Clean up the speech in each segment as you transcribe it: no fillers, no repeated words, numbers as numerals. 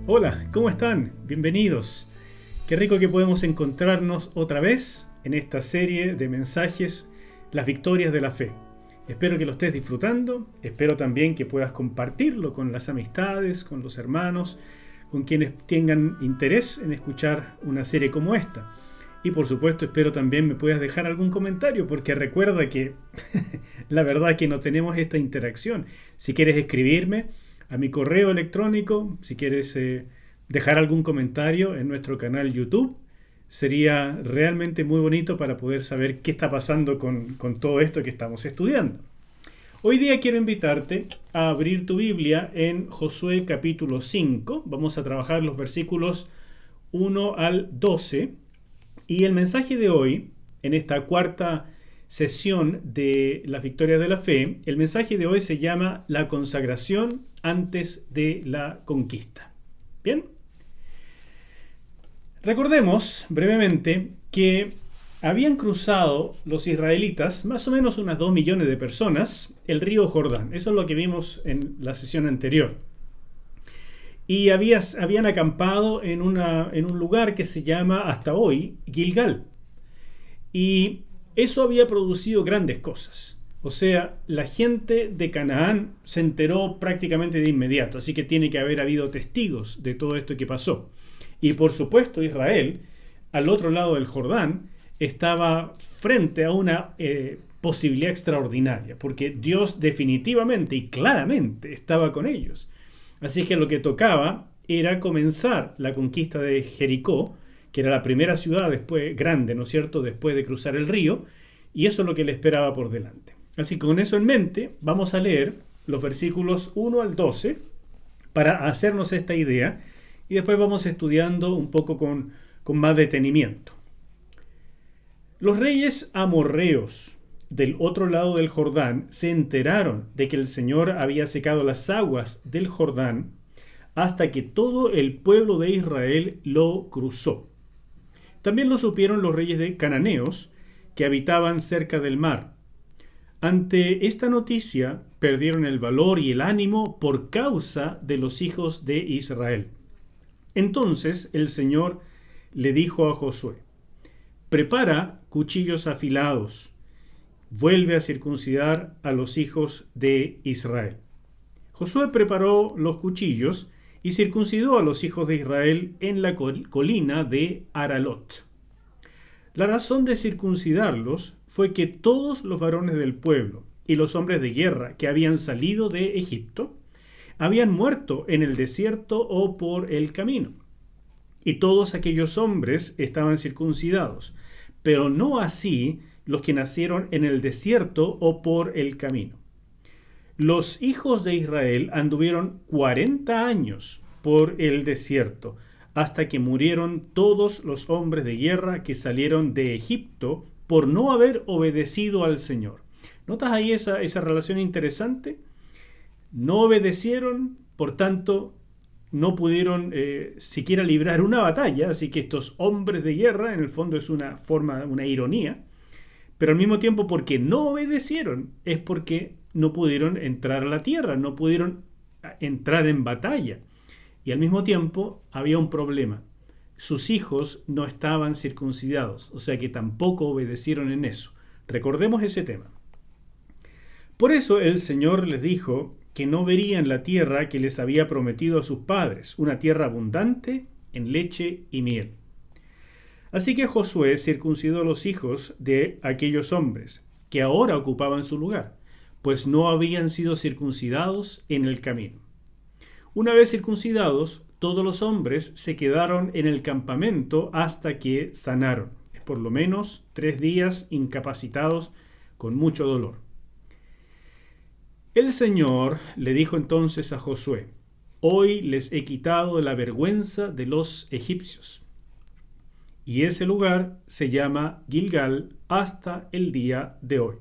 Hola, ¿cómo están? Bienvenidos. Qué rico que podemos encontrarnos otra vez en esta serie de mensajes, Las Victorias de la Fe. Espero que lo estés disfrutando, espero también que puedas compartirlo con las amistades, con los hermanos, con quienes tengan interés en escuchar una serie como esta. Y por supuesto espero también me puedas dejar algún comentario, porque recuerda que la verdad que no tenemos esta interacción. Si quieres escribirme a mi correo electrónico, si quieres dejar algún comentario en nuestro canal YouTube, sería realmente muy bonito para poder saber qué está pasando con todo esto que estamos estudiando. Hoy día quiero invitarte a abrir tu Biblia en Josué capítulo 5. Vamos a trabajar los versículos 1 al 12. Y el mensaje de hoy, en esta cuarta sesión de las Victorias de la Fe, el mensaje de hoy se llama La consagración antes de la conquista. Bien. Recordemos brevemente que habían cruzado los israelitas, más o menos unas 2 millones de personas, el río Jordán. Eso es lo que vimos en la sesión anterior. Y habían acampado en un lugar que se llama hasta hoy Gilgal. Y eso había producido grandes cosas. O sea, la gente de Canaán se enteró prácticamente de inmediato. Así que tiene que haber habido testigos de todo esto que pasó. Y por supuesto Israel, al otro lado del Jordán, estaba frente a una posibilidad extraordinaria. Porque Dios definitivamente y claramente estaba con ellos. Así que lo que tocaba era comenzar la conquista de Jericó, que era la primera ciudad después, grande, ¿no es cierto?, después de cruzar el río, y eso es lo que le esperaba por delante. Así que con eso en mente, vamos a leer los versículos 1 al 12 para hacernos esta idea, y después vamos estudiando un poco con más detenimiento. Los reyes amorreos del otro lado del Jordán se enteraron de que el Señor había secado las aguas del Jordán hasta que todo el pueblo de Israel lo cruzó. También lo supieron los reyes de cananeos que habitaban cerca del mar. Ante esta noticia perdieron el valor y el ánimo por causa de los hijos de Israel. Entonces el Señor le dijo a Josué: prepara cuchillos afilados. Vuelve a circuncidar a los hijos de Israel. Josué preparó los cuchillos y circuncidó a los hijos de Israel en la colina de Aralot. La razón de circuncidarlos fue que todos los varones del pueblo y los hombres de guerra que habían salido de Egipto habían muerto en el desierto o por el camino. Y todos aquellos hombres estaban circuncidados, pero no así los que nacieron en el desierto o por el camino. Los hijos de Israel anduvieron 40 años por el desierto, hasta que murieron todos los hombres de guerra que salieron de Egipto por no haber obedecido al Señor. ¿Notas ahí esa relación interesante? No obedecieron, por tanto, no pudieron siquiera librar una batalla, así que estos hombres de guerra, en el fondo es una ironía, pero al mismo tiempo porque no obedecieron es porque no pudieron entrar a la tierra, no pudieron entrar en batalla. Y al mismo tiempo había un problema. Sus hijos no estaban circuncidados, o sea que tampoco obedecieron en eso. Recordemos ese tema. Por eso el Señor les dijo que no verían la tierra que les había prometido a sus padres, una tierra abundante en leche y miel. Así que Josué circuncidó a los hijos de aquellos hombres que ahora ocupaban su lugar, pues no habían sido circuncidados en el camino. Una vez circuncidados, todos los hombres se quedaron en el campamento hasta que sanaron, por lo menos 3 días incapacitados con mucho dolor. El Señor le dijo entonces a Josué: hoy les he quitado la vergüenza de los egipcios. Y ese lugar se llama Gilgal hasta el día de hoy.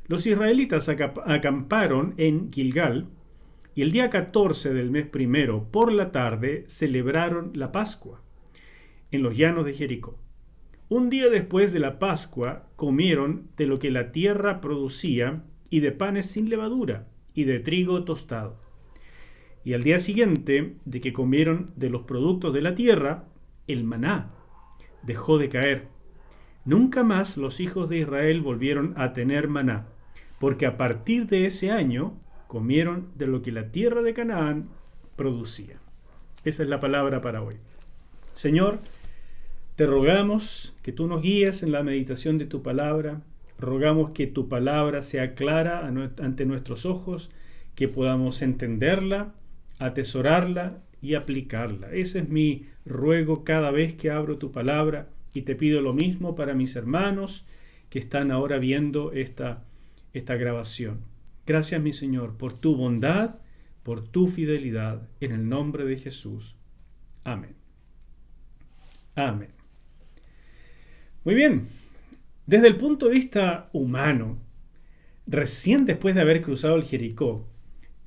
Los israelitas acamparon en Gilgal y el día 14 del mes primero por la tarde celebraron la Pascua en los llanos de Jericó. Un día después de la Pascua comieron de lo que la tierra producía y de panes sin levadura y de trigo tostado. Y al día siguiente de que comieron de los productos de la tierra, el maná dejó de caer. Nunca más los hijos de Israel volvieron a tener maná, porque a partir de ese año comieron de lo que la tierra de Canaán producía. Esa es la palabra para hoy. Señor, te rogamos que tú nos guíes en la meditación de tu palabra. Rogamos que tu palabra sea clara ante nuestros ojos, que podamos entenderla, atesorarla y aplicarla. Ese es mi ruego cada vez que abro tu palabra, y te pido lo mismo para mis hermanos que están ahora viendo esta grabación. Gracias, mi Señor, por tu bondad, por tu fidelidad, en el nombre de Jesús. Amén. Amén. Muy bien. Desde el punto de vista humano, recién después de haber cruzado el Jericó,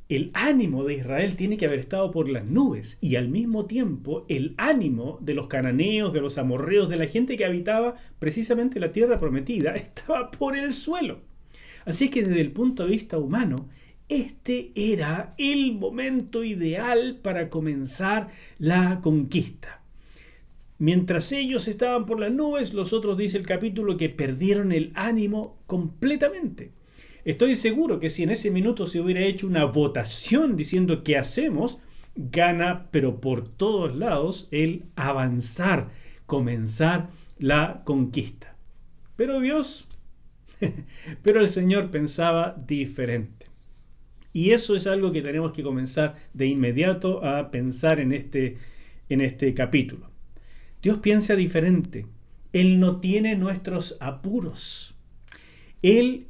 el ánimo de Israel tiene que haber estado por las nubes, y al mismo tiempo el ánimo de los cananeos, de los amorreos, de la gente que habitaba precisamente la tierra prometida, estaba por el suelo. Así que desde el punto de vista humano, este era el momento ideal para comenzar la conquista. Mientras ellos estaban por las nubes, los otros, dice el capítulo, que perdieron el ánimo completamente. Estoy seguro que si en ese minuto se hubiera hecho una votación diciendo qué hacemos, gana, pero por todos lados, el avanzar, comenzar la conquista. Pero pero el Señor pensaba diferente. Y eso es algo que tenemos que comenzar de inmediato a pensar en este capítulo. Dios piensa diferente. Él no tiene nuestros apuros. Él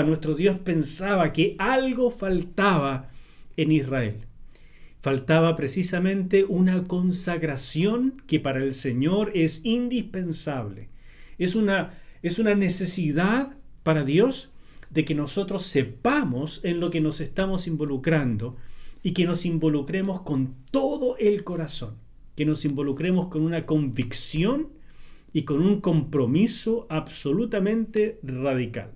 nuestro Dios pensaba que algo faltaba en Israel. Faltaba precisamente una consagración que para el Señor es indispensable. Es una necesidad para Dios de que nosotros sepamos en lo que nos estamos involucrando y que nos involucremos con todo el corazón, que nos involucremos con una convicción y con un compromiso absolutamente radical.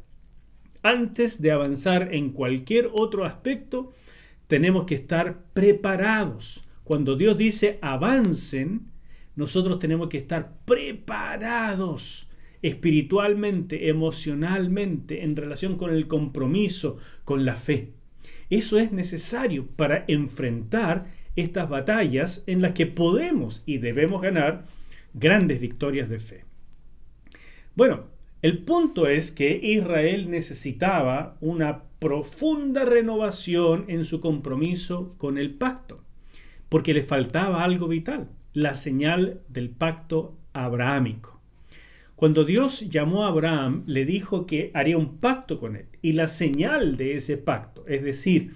Antes de avanzar en cualquier otro aspecto, tenemos que estar preparados. Cuando Dios dice avancen, nosotros tenemos que estar preparados espiritualmente, emocionalmente, en relación con el compromiso, con la fe. Eso es necesario para enfrentar estas batallas en las que podemos y debemos ganar grandes victorias de fe. Bueno, el punto es que Israel necesitaba una profunda renovación en su compromiso con el pacto, porque le faltaba algo vital, la señal del pacto abrahámico. Cuando Dios llamó a Abraham, le dijo que haría un pacto con él, y la señal de ese pacto, es decir,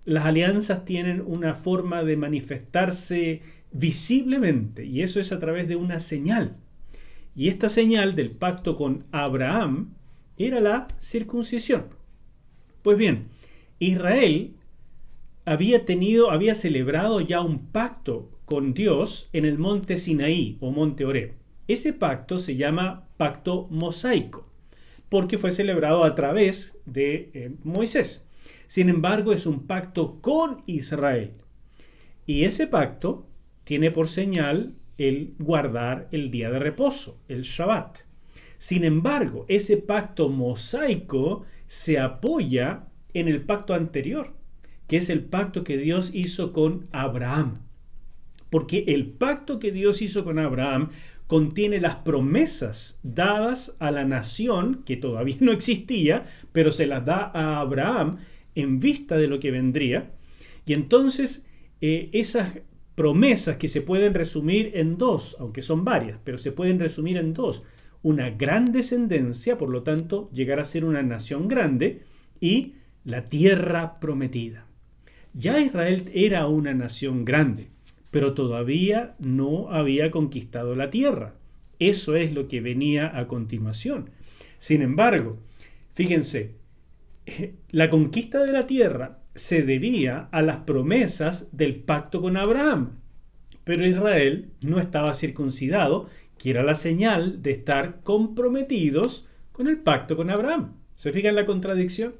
las alianzas tienen una forma de manifestarse visiblemente, y eso es a través de una señal. Y esta señal del pacto con Abraham era la circuncisión. Pues bien, Israel había celebrado ya un pacto con Dios en el monte Sinaí o monte Horeb. Ese pacto se llama pacto mosaico, porque fue celebrado a través de Moisés. Sin embargo, es un pacto con Israel. Y ese pacto tiene por señal el guardar el día de reposo, el Shabbat. Sin embargo, ese pacto mosaico se apoya en el pacto anterior, que es el pacto que Dios hizo con Abraham. Porque el pacto que Dios hizo con Abraham contiene las promesas dadas a la nación, que todavía no existía, pero se las da a Abraham en vista de lo que vendría. Y entonces esas promesas, que se pueden resumir en dos, aunque son varias, pero se pueden resumir en dos: una gran descendencia, por lo tanto llegar a ser una nación grande, y la tierra prometida. Ya Israel era una nación grande, pero todavía no había conquistado la tierra. Eso es lo que venía a continuación. Sin embargo, fíjense, la conquista de la tierra se debía a las promesas del pacto con Abraham, pero Israel no estaba circuncidado, que era la señal de estar comprometidos con el pacto con Abraham. ¿Se fijan la contradicción?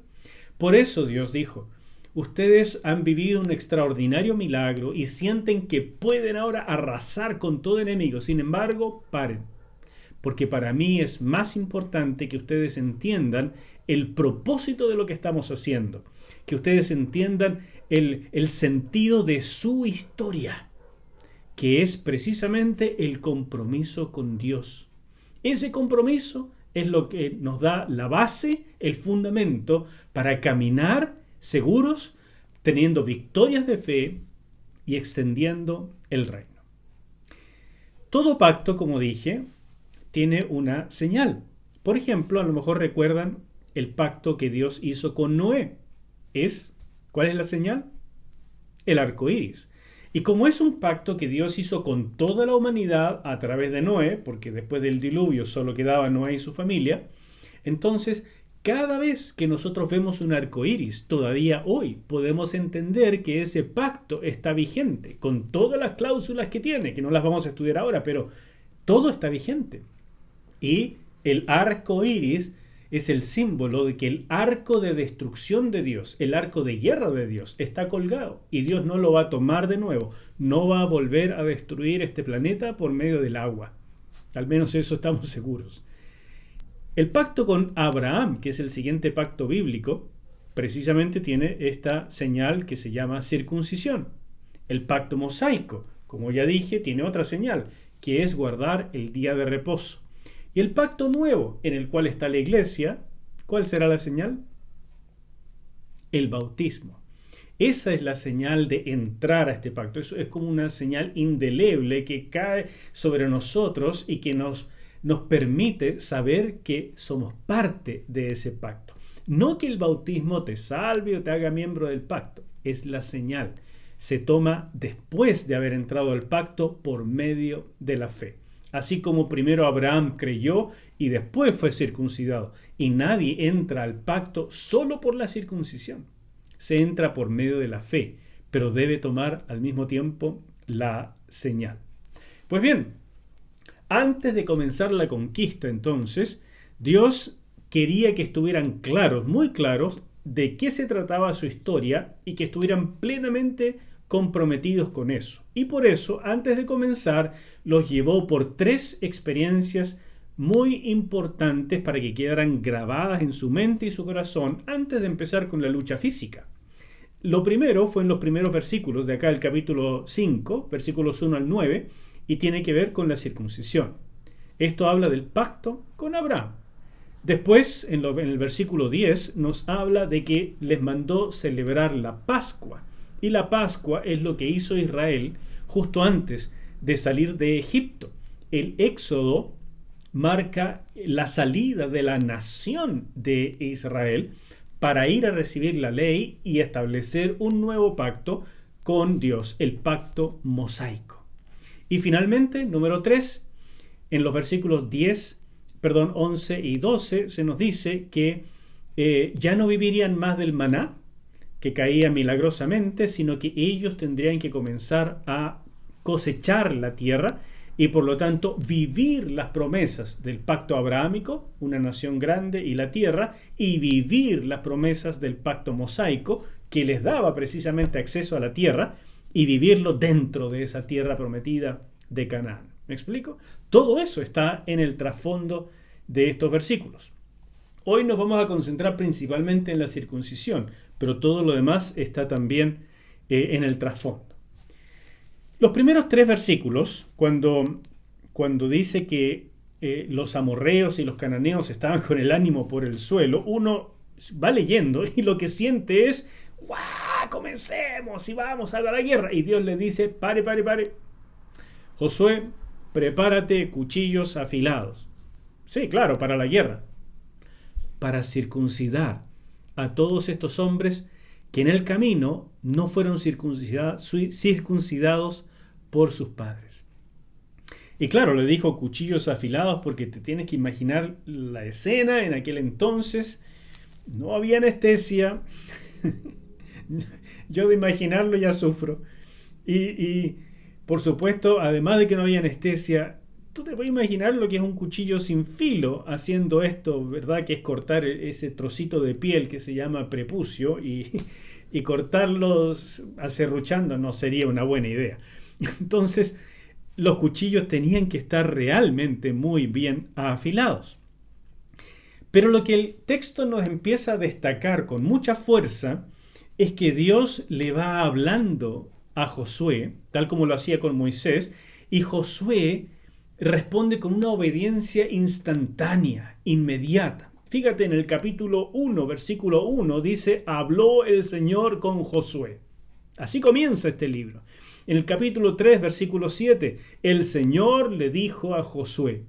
Por eso Dios dijo, ustedes han vivido un extraordinario milagro y sienten que pueden ahora arrasar con todo enemigo. Sin embargo, paren, porque para mí es más importante que ustedes entiendan el propósito de lo que estamos haciendo, que ustedes entiendan el sentido de su historia, que es precisamente el compromiso con Dios. Ese compromiso es lo que nos da la base, el fundamento para caminar seguros, teniendo victorias de fe y extendiendo el reino. Todo pacto, como dije, tiene una señal. Por ejemplo, a lo mejor recuerdan el pacto que Dios hizo con Noé. ¿Cuál es la señal? El arco iris. Y como es un pacto que Dios hizo con toda la humanidad a través de Noé, porque después del diluvio solo quedaba Noé y su familia, entonces cada vez que nosotros vemos un arco iris, todavía hoy podemos entender que ese pacto está vigente, con todas las cláusulas que tiene, que no las vamos a estudiar ahora, pero todo está vigente. Y el arco iris es el símbolo de que el arco de destrucción de Dios, el arco de guerra de Dios, está colgado y Dios no lo va a tomar de nuevo, no va a volver a destruir este planeta por medio del agua. Al menos eso estamos seguros. El pacto con Abraham, que es el siguiente pacto bíblico, precisamente tiene esta señal que se llama circuncisión. El pacto mosaico, como ya dije, tiene otra señal, que es guardar el día de reposo. Y el pacto nuevo, en el cual está la iglesia, ¿cuál será la señal? El bautismo. Esa es la señal de entrar a este pacto. Eso es como una señal indeleble que cae sobre nosotros y que nos permite saber que somos parte de ese pacto. No que el bautismo te salve o te haga miembro del pacto, es la señal. Se toma después de haber entrado al pacto por medio de la fe. Así como primero Abraham creyó y después fue circuncidado. Y nadie entra al pacto solo por la circuncisión. Se entra por medio de la fe, pero debe tomar al mismo tiempo la señal. Pues bien, antes de comenzar la conquista, entonces, Dios quería que estuvieran claros, muy claros, de qué se trataba su historia y que estuvieran plenamente comprometidos con eso. Y por eso, antes de comenzar, los llevó por 3 experiencias muy importantes para que quedaran grabadas en su mente y su corazón antes de empezar con la lucha física. Lo primero fue en los primeros versículos de acá, el capítulo 5, versículos 1 al 9, y tiene que ver con la circuncisión. Esto habla del pacto con Abraham. Después, en el versículo 10, nos habla de que les mandó celebrar la Pascua. Y la Pascua es lo que hizo Israel justo antes de salir de Egipto. El Éxodo marca la salida de la nación de Israel para ir a recibir la ley y establecer un nuevo pacto con Dios, el pacto mosaico. Y finalmente, número 3, en los versículos 11 y 12 se nos dice que ya no vivirían más del maná que caía milagrosamente, sino que ellos tendrían que comenzar a cosechar la tierra y por lo tanto vivir las promesas del pacto abrahámico, una nación grande y la tierra, y vivir las promesas del pacto mosaico que les daba precisamente acceso a la tierra y vivirlo dentro de esa tierra prometida de Canaán. ¿Me explico? Todo eso está en el trasfondo de estos versículos. Hoy nos vamos a concentrar principalmente en la circuncisión, pero todo lo demás está también en el trasfondo. Los primeros 3 versículos, cuando dice que los amorreos y los cananeos estaban con el ánimo por el suelo, uno va leyendo y lo que siente es, ¡guau! Comencemos y vamos a la guerra. Y Dios le dice, pare. Josué, prepárate cuchillos afilados. Sí, claro, para la guerra. Para circuncidar a todos estos hombres que en el camino no fueron circuncidados por sus padres. Y claro, le dijo cuchillos afilados porque te tienes que imaginar la escena en aquel entonces. No había anestesia. Yo de imaginarlo ya sufro. Y por supuesto, además de que no había anestesia, tú te puedes imaginar lo que es un cuchillo sin filo haciendo esto, ¿verdad? Que es cortar ese trocito de piel que se llama prepucio y cortarlos acerruchando no sería una buena idea. Entonces, los cuchillos tenían que estar realmente muy bien afilados. Pero lo que el texto nos empieza a destacar con mucha fuerza es que Dios le va hablando a Josué, tal como lo hacía con Moisés, y Josué responde con una obediencia instantánea, inmediata. Fíjate, en el capítulo 1, versículo 1, dice, habló el Señor con Josué. Así comienza este libro. En el capítulo 3, versículo 7, el Señor le dijo a Josué.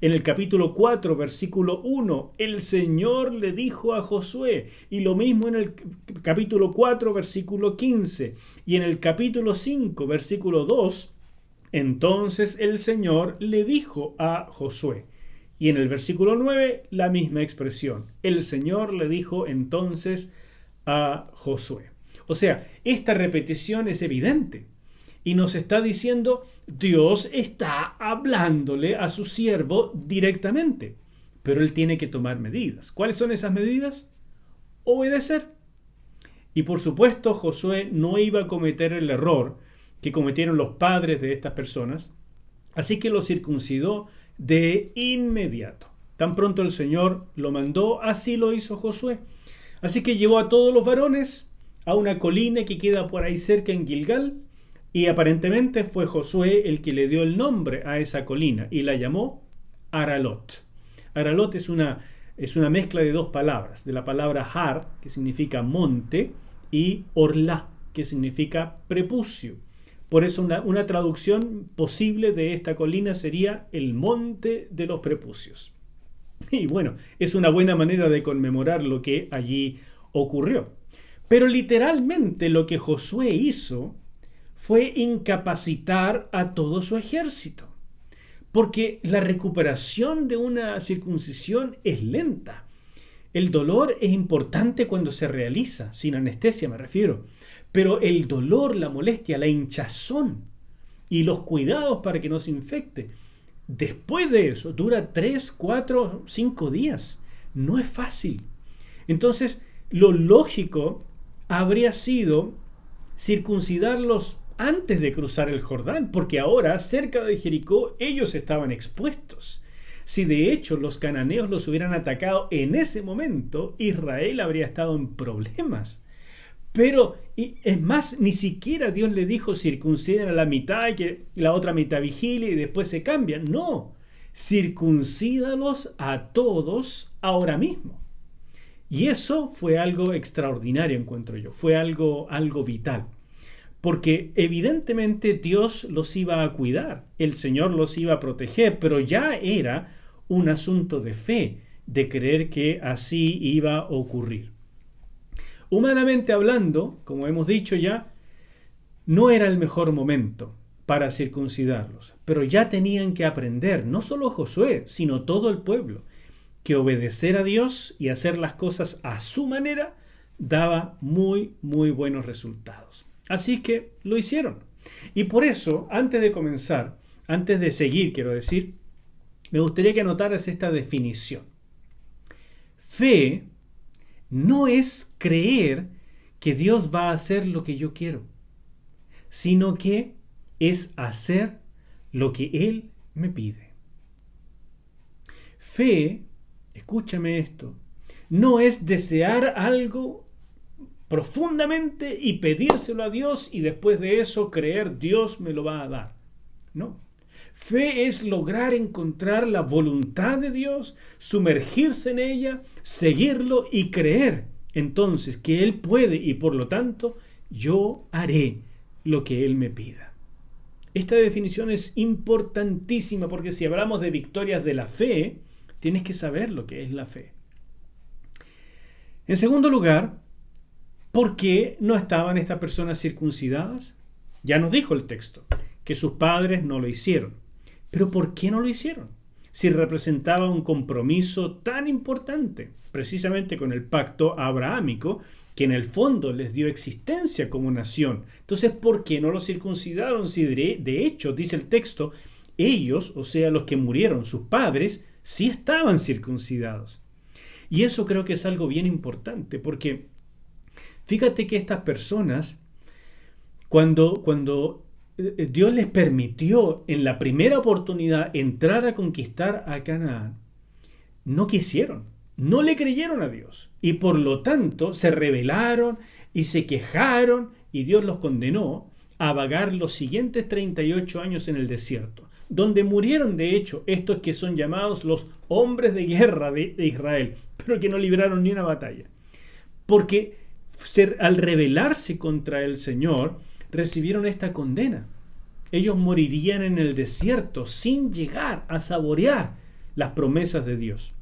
En el capítulo 4, versículo 1, el Señor le dijo a Josué. Y lo mismo en el capítulo 4, versículo 15. Y en el capítulo 5, versículo 2, entonces el Señor le dijo a Josué. Y en el versículo 9, la misma expresión. El Señor le dijo entonces a Josué. O sea, esta repetición es evidente. Y nos está diciendo, Dios está hablándole a su siervo directamente. Pero él tiene que tomar medidas. ¿Cuáles son esas medidas? Obedecer. Y por supuesto, Josué no iba a cometer el error que cometieron los padres de estas personas. Así que lo circuncidó de inmediato. Tan pronto el Señor lo mandó, así lo hizo Josué. Así que llevó a todos los varones a una colina que queda por ahí cerca en Gilgal, y aparentemente fue Josué el que le dio el nombre a esa colina y la llamó Aralot. Aralot es una mezcla de dos palabras, de la palabra Har, que significa monte, y Orlá, que significa prepucio. Por eso una traducción posible de esta colina sería el monte de los prepucios. Y bueno, es una buena manera de conmemorar lo que allí ocurrió. Pero literalmente lo que Josué hizo fue incapacitar a todo su ejército. Porque la recuperación de una circuncisión es lenta. El dolor es importante cuando se realiza, sin anestesia me refiero. Pero el dolor, la molestia, la hinchazón y los cuidados para que no se infecte, después de eso dura 3, 4, 5 días. No es fácil. Entonces, lo lógico habría sido circuncidarlos antes de cruzar el Jordán, porque ahora cerca de Jericó ellos estaban expuestos. Si de hecho los cananeos los hubieran atacado en ese momento, Israel habría estado en problemas. Pero, y es más, ni siquiera Dios le dijo circunciden a la mitad y que la otra mitad vigile y después se cambian. No, circuncídalos a todos ahora mismo. Y eso fue algo extraordinario, encuentro yo. Fue algo vital. Porque evidentemente Dios los iba a cuidar, el Señor los iba a proteger, pero ya era un asunto de fe, de creer que así iba a ocurrir. Humanamente hablando, como hemos dicho ya, no era el mejor momento para circuncidarlos, pero ya tenían que aprender, no solo Josué, sino todo el pueblo, que obedecer a Dios y hacer las cosas a su manera daba muy, muy buenos resultados. Así que lo hicieron. Y por eso, antes de comenzar, antes de seguir, quiero decir, me gustaría que anotaras esta definición. Fe no es creer que Dios va a hacer lo que yo quiero, sino que es hacer lo que Él me pide. Fe, escúchame esto, no es desear algo profundamente y pedírselo a Dios y después de eso creer Dios me lo va a dar. No. Fe es lograr encontrar la voluntad de Dios, sumergirse en ella, seguirlo y creer entonces que Él puede y por lo tanto yo haré lo que Él me pida. Esta definición es importantísima porque si hablamos de victorias de la fe, tienes que saber lo que es la fe. En segundo lugar, ¿por qué no estaban estas personas circuncidadas? Ya nos dijo el texto que sus padres no lo hicieron. ¿Pero por qué no lo hicieron? Si representaba un compromiso tan importante, precisamente con el pacto abrahámico, que en el fondo les dio existencia como nación. Entonces, ¿por qué no lo circuncidaron? Si de hecho, dice el texto, Ellos, o sea, los que murieron, sus padres, sí estaban circuncidados. Y eso creo que es algo bien importante, porque fíjate que estas personas, cuando Dios les permitió en la primera oportunidad entrar a conquistar a Canaán, no quisieron, no le creyeron a Dios y por lo tanto se rebelaron y se quejaron y Dios los condenó a vagar los siguientes 38 años en el desierto, donde murieron de hecho estos que son llamados los hombres de guerra de Israel, pero que no libraron ni una batalla. Porque al rebelarse contra el Señor, recibieron esta condena. Ellos morirían en el desierto sin llegar a saborear las promesas de Dios.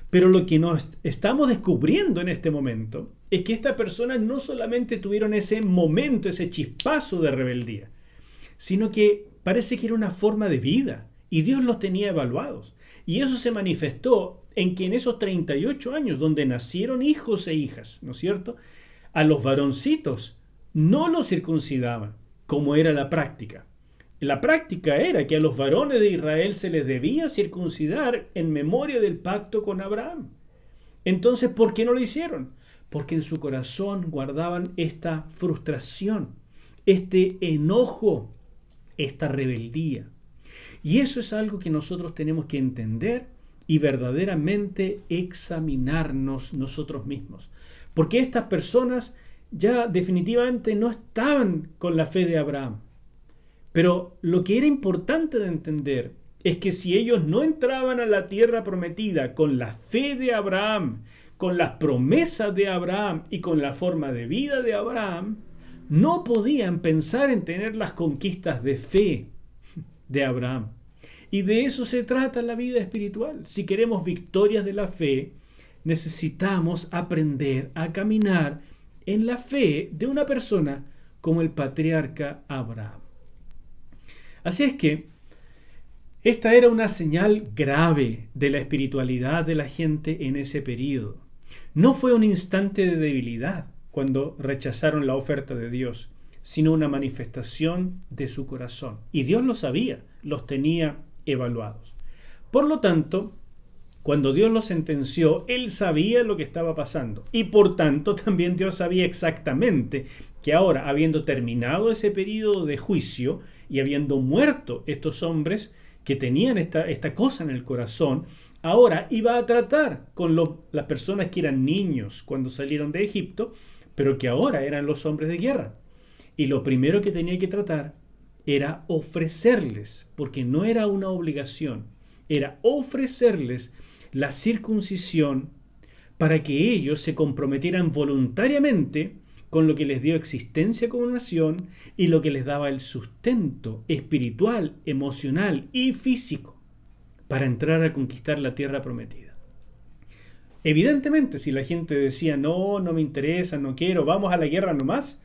Pero lo que nos estamos descubriendo en este momento es que estas personas no solamente tuvieron ese momento, ese chispazo de rebeldía, sino que parece que era una forma de vida y Dios los tenía evaluados. Y eso se manifestó en que en esos 38 años donde nacieron hijos e hijas, ¿no es cierto?, a los varoncitos no los circuncidaban, como era la práctica. La práctica era que a los varones de Israel se les debía circuncidar en memoria del pacto con Abraham. Entonces, ¿por qué no lo hicieron? Porque en su corazón guardaban esta frustración, este enojo, esta rebeldía. Y eso es algo que nosotros tenemos que entender y verdaderamente examinarnos nosotros mismos. Porque estas personas ya definitivamente no estaban con la fe de Abraham. Pero lo que era importante de entender es que si ellos no entraban a la tierra prometida con la fe de Abraham, con las promesas de Abraham y con la forma de vida de Abraham, no podían pensar en tener las conquistas de fe de Abraham. Y de eso se trata la vida espiritual. Si queremos victorias de la fe, necesitamos aprender a caminar en la fe de una persona como el patriarca Abraham. Así es que esta era una señal grave de la espiritualidad de la gente en ese período. No fue un instante de debilidad cuando rechazaron la oferta de Dios, sino una manifestación de su corazón. Y Dios lo sabía, los tenía evaluados. Por lo tanto, cuando Dios los sentenció, Él sabía lo que estaba pasando. Y por tanto, también Dios sabía exactamente que ahora, habiendo terminado ese periodo de juicio y habiendo muerto estos hombres que tenían esta cosa en el corazón, ahora iba a tratar con las personas que eran niños cuando salieron de Egipto, pero que ahora eran los hombres de guerra. Y lo primero que tenía que tratar era ofrecerles, porque no era una obligación, era ofrecerles la circuncisión para que ellos se comprometieran voluntariamente con lo que les dio existencia como nación y lo que les daba el sustento espiritual, emocional y físico para entrar a conquistar la tierra prometida. Evidentemente, si la gente decía, no me interesa, no quiero, vamos a la guerra nomás,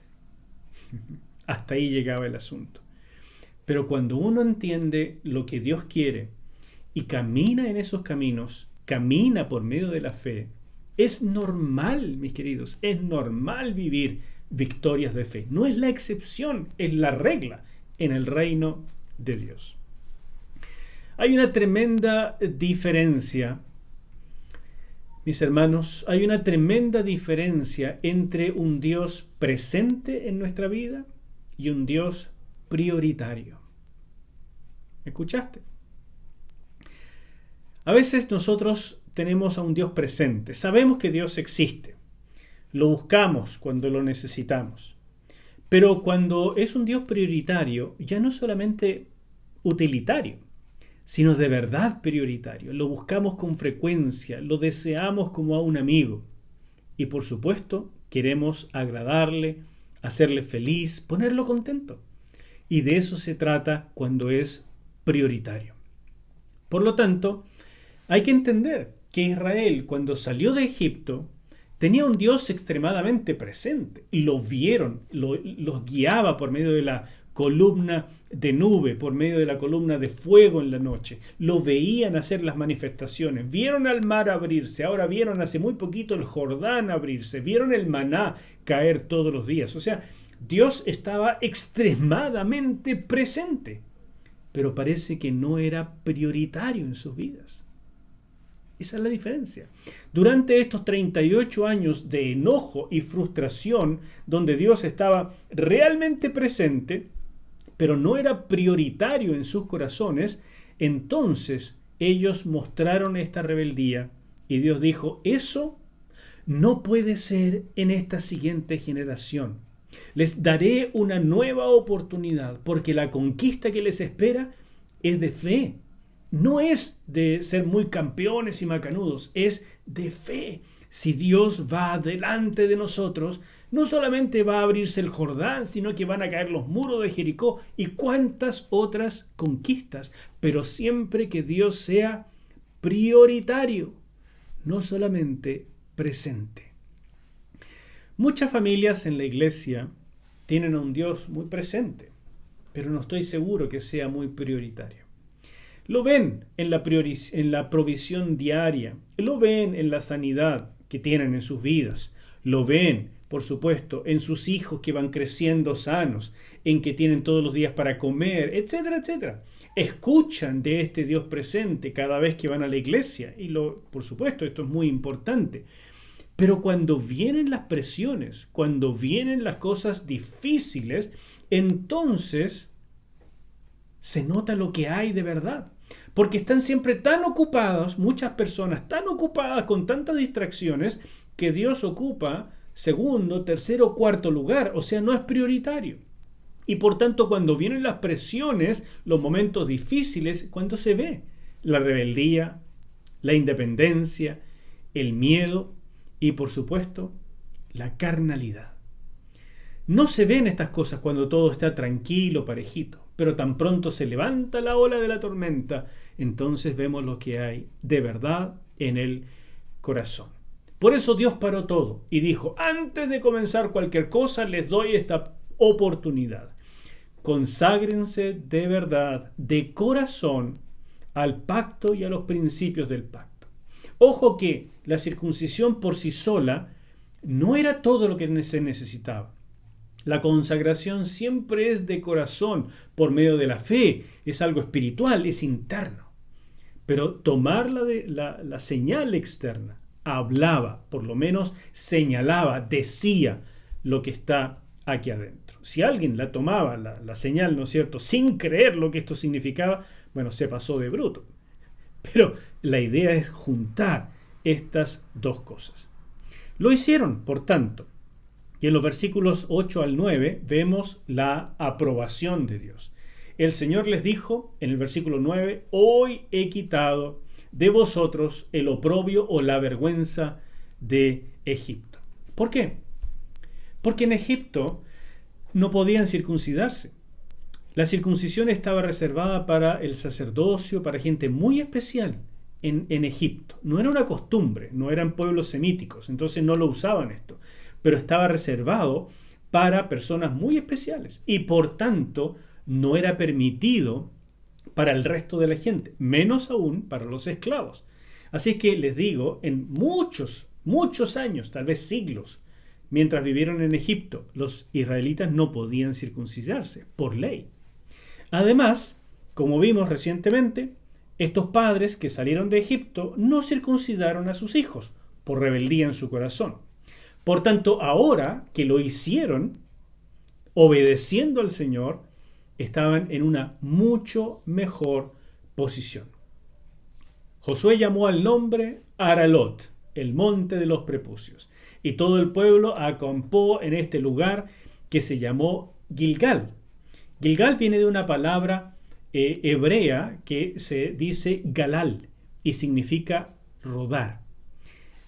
hasta ahí llegaba el asunto. Pero cuando uno entiende lo que Dios quiere y camina en esos caminos, camina por medio de la fe, es normal, mis queridos, es normal vivir victorias de fe. No es la excepción, es la regla en el reino de Dios. Hay una tremenda diferencia, mis hermanos, hay una tremenda diferencia entre un Dios presente en nuestra vida y un Dios prioritario. ¿Me escuchaste? A veces nosotros tenemos a un Dios presente. Sabemos que Dios existe. Lo buscamos cuando lo necesitamos. Pero cuando es un Dios prioritario, ya no solamente utilitario, sino de verdad prioritario. Lo buscamos con frecuencia, lo deseamos como a un amigo. Y por supuesto, queremos agradarle, hacerle feliz, ponerlo contento. Y de eso se trata cuando es prioritario. Por lo tanto, hay que entender que Israel, cuando salió de Egipto, tenía un Dios extremadamente presente. Lo vieron, los guiaba por medio de la columna de nube, por medio de la columna de fuego en la noche. Lo veían hacer las manifestaciones. Vieron al mar abrirse. Ahora vieron hace muy poquito el Jordán abrirse. Vieron el maná caer todos los días. O sea, Dios estaba extremadamente presente. pero parece que no era prioritario en sus vidas. Esa es la diferencia. Durante estos 38 años de enojo y frustración, donde Dios estaba realmente presente, pero no era prioritario en sus corazones, entonces ellos mostraron esta rebeldía y Dios dijo, eso no puede ser en esta siguiente generación. Les daré una nueva oportunidad porque la conquista que les espera es de fe. No es de ser muy campeones y macanudos, es de fe. Si Dios va delante de nosotros, no solamente va a abrirse el Jordán, sino que van a caer los muros de Jericó y cuantas otras conquistas, pero siempre que Dios sea prioritario, no solamente presente. Muchas familias en la iglesia tienen a un Dios muy presente, pero no estoy seguro que sea muy prioritario. Lo ven en la provisión diaria, lo ven en la sanidad que tienen en sus vidas, lo ven, por supuesto, en sus hijos que van creciendo sanos, en que tienen todos los días para comer, etcétera, etcétera. Escuchan de este Dios presente cada vez que van a la iglesia y por supuesto, esto es muy importante. Pero cuando vienen las presiones, cuando vienen las cosas difíciles, entonces se nota lo que hay de verdad. Porque están siempre tan ocupados, muchas personas tan ocupadas con tantas distracciones, que Dios ocupa segundo, tercero, cuarto lugar. O sea, no es prioritario. Y por tanto, cuando vienen las presiones, los momentos difíciles, ¿cuándo se ve? La rebeldía, la independencia, el miedo y, por supuesto, la carnalidad. No se ven estas cosas cuando todo está tranquilo, parejito, pero tan pronto se levanta la ola de la tormenta, entonces vemos lo que hay de verdad en el corazón. Por eso Dios paró todo y dijo, antes de comenzar cualquier cosa, les doy esta oportunidad. Conságrense de verdad, de corazón, al pacto y a los principios del pacto. Ojo que la circuncisión por sí sola no era todo lo que se necesitaba. La consagración siempre es de corazón, por medio de la fe, es algo espiritual, es interno. Pero tomar la señal externa, hablaba, por lo menos señalaba, decía lo que está aquí adentro. Si alguien la tomaba, la señal, ¿no es cierto?, sin creer lo que esto significaba, bueno, se pasó de bruto. Pero la idea es juntar estas dos cosas. Lo hicieron, por tanto. Y en los versículos 8 al 9 vemos la aprobación de Dios. El Señor les dijo en el versículo 9, hoy he quitado de vosotros el oprobio o la vergüenza de Egipto. ¿Por qué? Porque en Egipto no podían circuncidarse. La circuncisión estaba reservada para el sacerdocio, para gente muy especial en Egipto. No era una costumbre, no eran pueblos semíticos, entonces no lo usaban esto. Pero estaba reservado para personas muy especiales y por tanto no era permitido para el resto de la gente, menos aún para los esclavos. Así que les digo, en muchos años, tal vez siglos, mientras vivieron en Egipto, los israelitas no podían circuncidarse por ley. Además, como vimos recientemente, estos padres que salieron de Egipto no circuncidaron a sus hijos por rebeldía en su corazón. Por tanto, ahora que lo hicieron, obedeciendo al Señor, estaban en una mucho mejor posición. Josué llamó al nombre Aralot, el monte de los prepucios, y todo el pueblo acampó en este lugar que se llamó Gilgal. Gilgal viene de una palabra hebrea que se dice galal y significa rodar.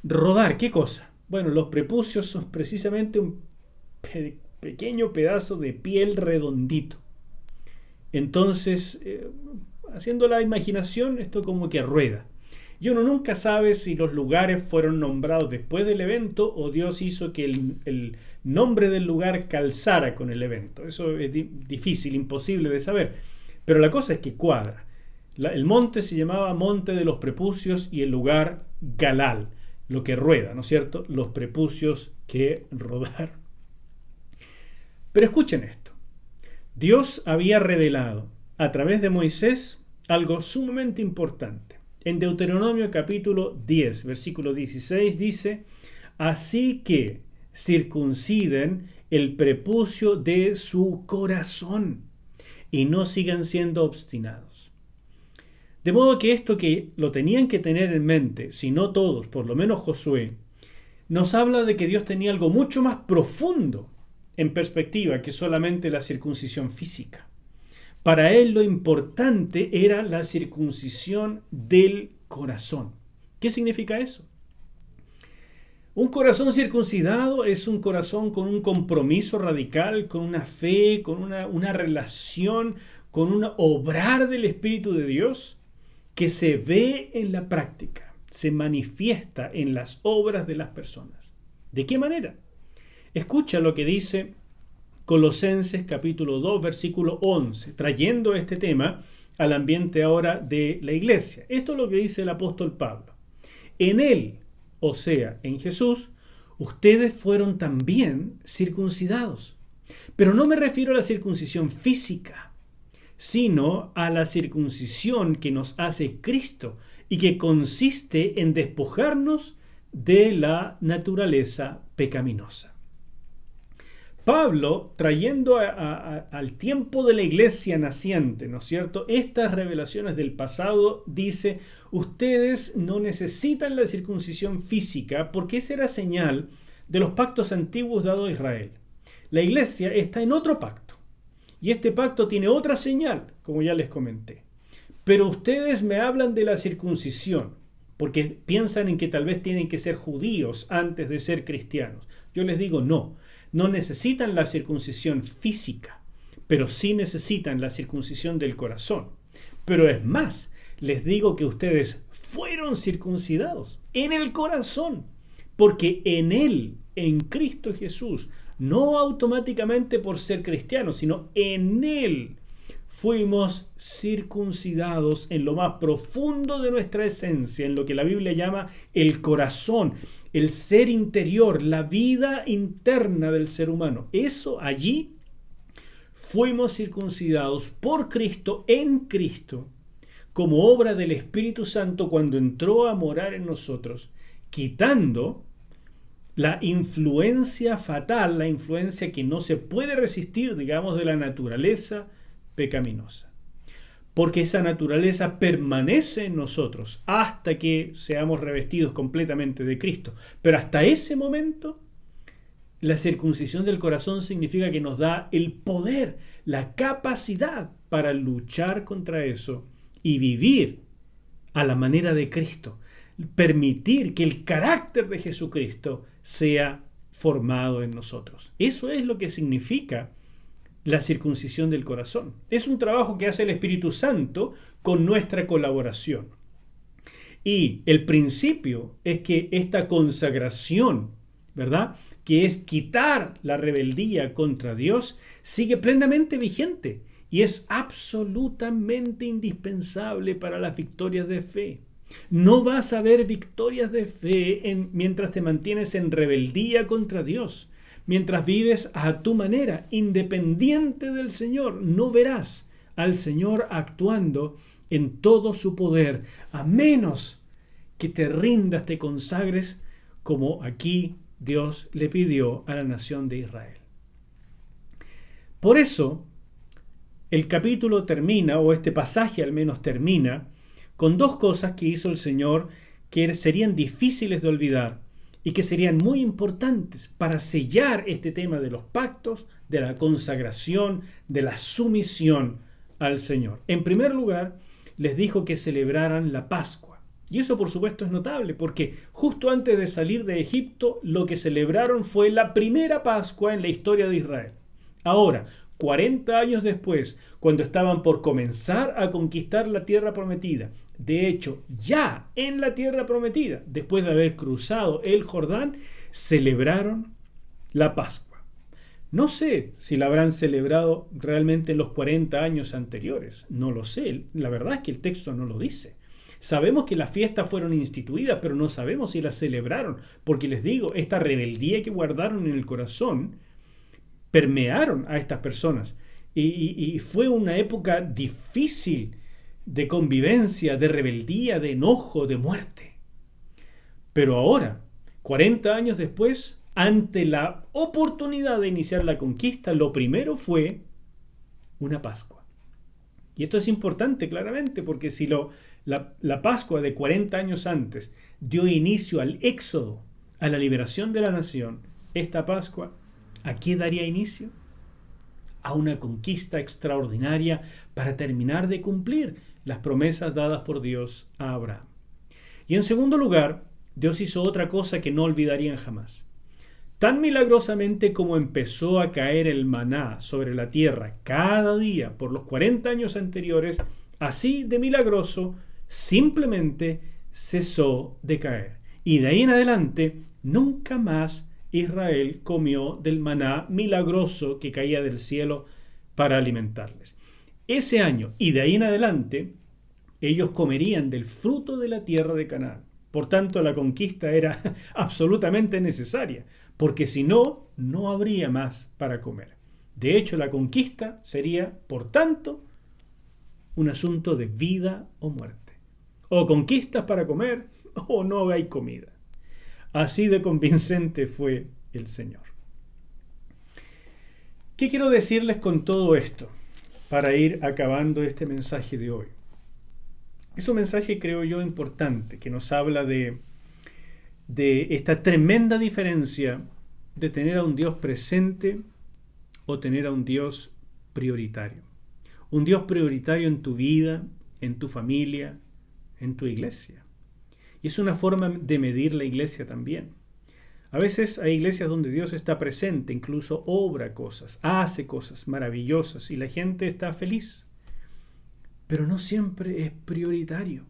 ¿Rodar qué cosa? Bueno, los prepucios son precisamente un pequeño pedazo de piel redondito. Entonces, haciendo la imaginación, esto como que rueda. Y uno nunca sabe si los lugares fueron nombrados después del evento o Dios hizo que el nombre del lugar calzara con el evento. Eso es difícil, imposible de saber. Pero la cosa es que cuadra. El monte se llamaba Monte de los Prepucios y el lugar Galal, lo que rueda, ¿no es cierto? Los prepucios que rodaron. Pero escuchen esto. Dios había revelado a través de Moisés algo sumamente importante. En Deuteronomio capítulo 10, versículo 16 dice: así que circunciden el prepucio de su corazón y no sigan siendo obstinados. De modo que esto que lo tenían que tener en mente, si no todos, por lo menos Josué, nos habla de que Dios tenía algo mucho más profundo en perspectiva que solamente la circuncisión física. Para él lo importante era la circuncisión del corazón. ¿Qué significa eso? Un corazón circuncidado es un corazón con un compromiso radical, con una fe, con una relación, con un obrar del Espíritu de Dios que se ve en la práctica, se manifiesta en las obras de las personas. ¿De qué manera? Escucha lo que dice Colosenses capítulo 2, versículo 11, trayendo este tema al ambiente ahora de la iglesia. Esto es lo que dice el apóstol Pablo. En él, o sea, en Jesús, ustedes fueron también circuncidados. Pero no me refiero a la circuncisión física, sino a la circuncisión que nos hace Cristo y que consiste en despojarnos de la naturaleza pecaminosa. Pablo, trayendo al tiempo de la iglesia naciente, ¿no es cierto?, estas revelaciones del pasado, dice: ustedes no necesitan la circuncisión física porque esa era señal de los pactos antiguos dados a Israel. La iglesia está en otro pacto y este pacto tiene otra señal, como ya les comenté. Pero ustedes me hablan de la circuncisión porque piensan en que tal vez tienen que ser judíos antes de ser cristianos. Yo les digo no. No necesitan la circuncisión física, pero sí necesitan la circuncisión del corazón. Pero es más, les digo que ustedes fueron circuncidados en el corazón, porque en Él, en Cristo Jesús, no automáticamente por ser cristianos, sino en Él fuimos circuncidados en lo más profundo de nuestra esencia, en lo que la Biblia llama el corazón, el ser interior, la vida interna del ser humano. Eso allí fuimos circuncidados por Cristo, en Cristo, como obra del Espíritu Santo cuando entró a morar en nosotros, quitando la influencia fatal, la influencia que no se puede resistir, digamos, de la naturaleza pecaminosa. Porque esa naturaleza permanece en nosotros hasta que seamos revestidos completamente de Cristo. Pero hasta ese momento, la circuncisión del corazón significa que nos da el poder, la capacidad para luchar contra eso y vivir a la manera de Cristo. Permitir que el carácter de Jesucristo sea formado en nosotros. Eso es lo que significa la circuncisión del corazón. Es un trabajo que hace el Espíritu Santo con nuestra colaboración. Y el principio es que esta consagración, ¿verdad?, que es quitar la rebeldía contra Dios, sigue plenamente vigente y es absolutamente indispensable para las victorias de fe. No vas a ver victorias de fe mientras te mantienes en rebeldía contra Dios. Mientras vives a tu manera, independiente del Señor, no verás al Señor actuando en todo su poder, a menos que te rindas, te consagres, como aquí Dios le pidió a la nación de Israel. Por eso, el capítulo termina, o este pasaje al menos termina, con dos cosas que hizo el Señor que serían difíciles de olvidar y que serían muy importantes para sellar este tema de los pactos, de la consagración, de la sumisión al Señor. En primer lugar, les dijo que celebraran la Pascua. Y eso, por supuesto, es notable, porque justo antes de salir de Egipto, lo que celebraron fue la primera Pascua en la historia de Israel. Ahora, 40 años después, cuando estaban por comenzar a conquistar la tierra prometida, de hecho, ya en la tierra prometida, después de haber cruzado el Jordán, celebraron la Pascua. No sé si la habrán celebrado realmente en los 40 años anteriores. No lo sé. La verdad es que el texto no lo dice. Sabemos que las fiestas fueron instituidas, pero no sabemos si las celebraron. Porque les digo, esta rebeldía que guardaron en el corazón permearon a estas personas. y fue una época difícil de convivencia, de rebeldía, de enojo, de muerte. Pero ahora, 40 años después, ante la oportunidad de iniciar la conquista, lo primero fue una Pascua. Y esto es importante claramente, porque si la Pascua de 40 años antes dio inicio al éxodo, a la liberación de la nación, esta Pascua, ¿a qué daría inicio? A una conquista extraordinaria para terminar de cumplir las promesas dadas por Dios a Abraham. Y en segundo lugar, Dios hizo otra cosa que no olvidarían jamás. Tan milagrosamente como empezó a caer el maná sobre la tierra cada día por los 40 años anteriores, así de milagroso simplemente cesó de caer. Y de ahí en adelante, nunca más Israel comió del maná milagroso que caía del cielo para alimentarles. Ese año y de ahí en adelante, ellos comerían del fruto de la tierra de Canaán. Por tanto, la conquista era absolutamente necesaria, porque si no, no habría más para comer. De hecho, la conquista sería, por tanto, un asunto de vida o muerte. O conquistas para comer, o no hay comida. Así de convincente fue el Señor. ¿Qué quiero decirles con todo esto para ir acabando este mensaje de hoy? Es un mensaje, creo yo, importante, que nos habla de esta tremenda diferencia de tener a un Dios presente o tener a un Dios prioritario. Un Dios prioritario en tu vida, en tu familia, en tu iglesia. Y es una forma de medir la iglesia también. A veces hay iglesias donde Dios está presente, incluso obra cosas, hace cosas maravillosas y la gente está feliz. Pero no siempre es prioritario,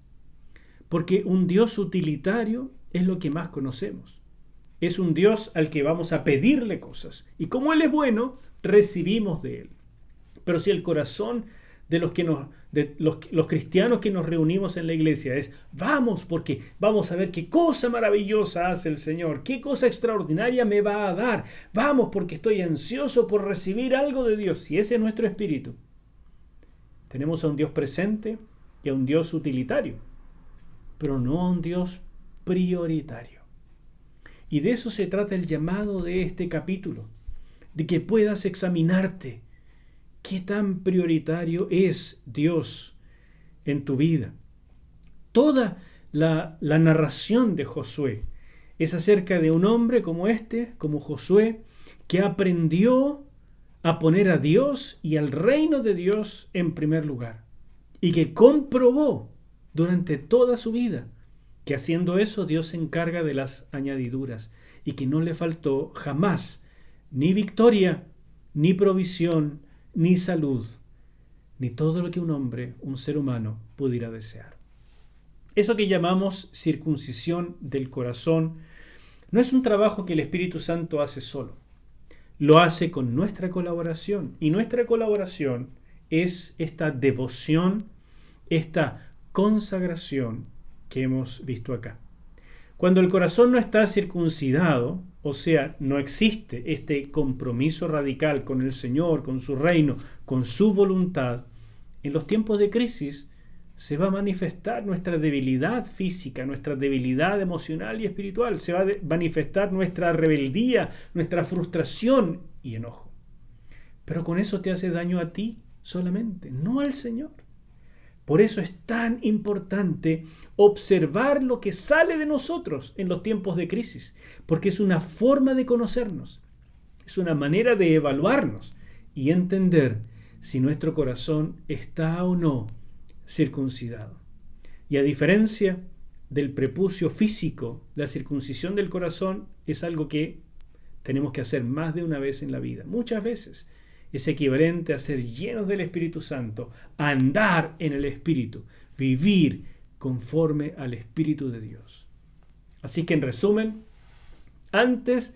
porque un Dios utilitario es lo que más conocemos. Es un Dios al que vamos a pedirle cosas, y como Él es bueno, recibimos de Él. Pero si el corazón de los cristianos que nos reunimos en la iglesia es vamos porque vamos a ver qué cosa maravillosa hace el Señor, qué cosa extraordinaria me va a dar, vamos porque estoy ansioso por recibir algo de Dios, si ese es nuestro espíritu, tenemos a un Dios presente y a un Dios utilitario, pero no a un Dios prioritario. Y de eso se trata el llamado de este capítulo, de que puedas examinarte qué tan prioritario es Dios en tu vida. Toda la narración de Josué es acerca de un hombre como como Josué, que aprendió a poner a Dios y al reino de Dios en primer lugar, y que comprobó durante toda su vida que haciendo eso Dios se encarga de las añadiduras y que no le faltó jamás ni victoria, ni provisión, ni salud, ni todo lo que un hombre, un ser humano, pudiera desear. Eso que llamamos circuncisión del corazón no es un trabajo que el Espíritu Santo hace solo. Lo hace con nuestra colaboración, y nuestra colaboración es esta devoción, esta consagración que hemos visto acá. Cuando el corazón no está circuncidado, o sea, no existe este compromiso radical con el Señor, con su reino, con su voluntad, en los tiempos de crisis se va a manifestar nuestra debilidad física, nuestra debilidad emocional y espiritual, se va a manifestar nuestra rebeldía, nuestra frustración y enojo. Pero con eso te hace daño a ti solamente, no al Señor. Por eso es tan importante observar lo que sale de nosotros en los tiempos de crisis, porque es una forma de conocernos, es una manera de evaluarnos y entender si nuestro corazón está o no circuncidado. Y a diferencia del prepucio físico, la circuncisión del corazón es algo que tenemos que hacer más de una vez en la vida, muchas veces. Es equivalente a ser llenos del Espíritu Santo, andar en el Espíritu, vivir conforme al Espíritu de Dios. Así que en resumen, antes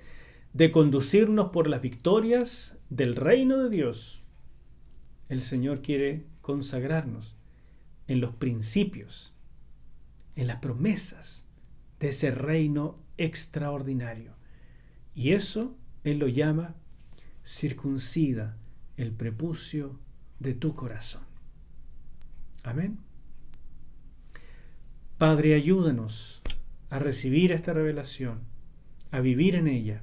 de conducirnos por las victorias del reino de Dios, el Señor quiere consagrarnos en los principios, en las promesas de ese reino extraordinario. Y eso Él lo llama circuncida el prepucio de tu corazón. Amén. Padre, ayúdanos a recibir esta revelación, a vivir en ella,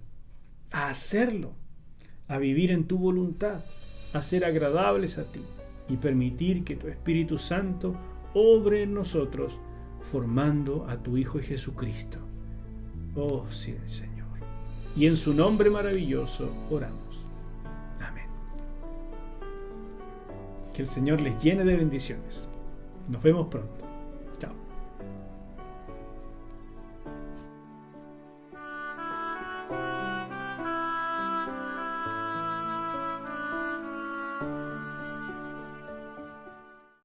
a hacerlo, a vivir en tu voluntad, a ser agradables a ti y permitir que tu Espíritu Santo obre en nosotros, formando a tu Hijo Jesucristo. Oh, sí, Señor. Y en su nombre maravilloso oramos. Amén. Que el Señor les llene de bendiciones. Nos vemos pronto.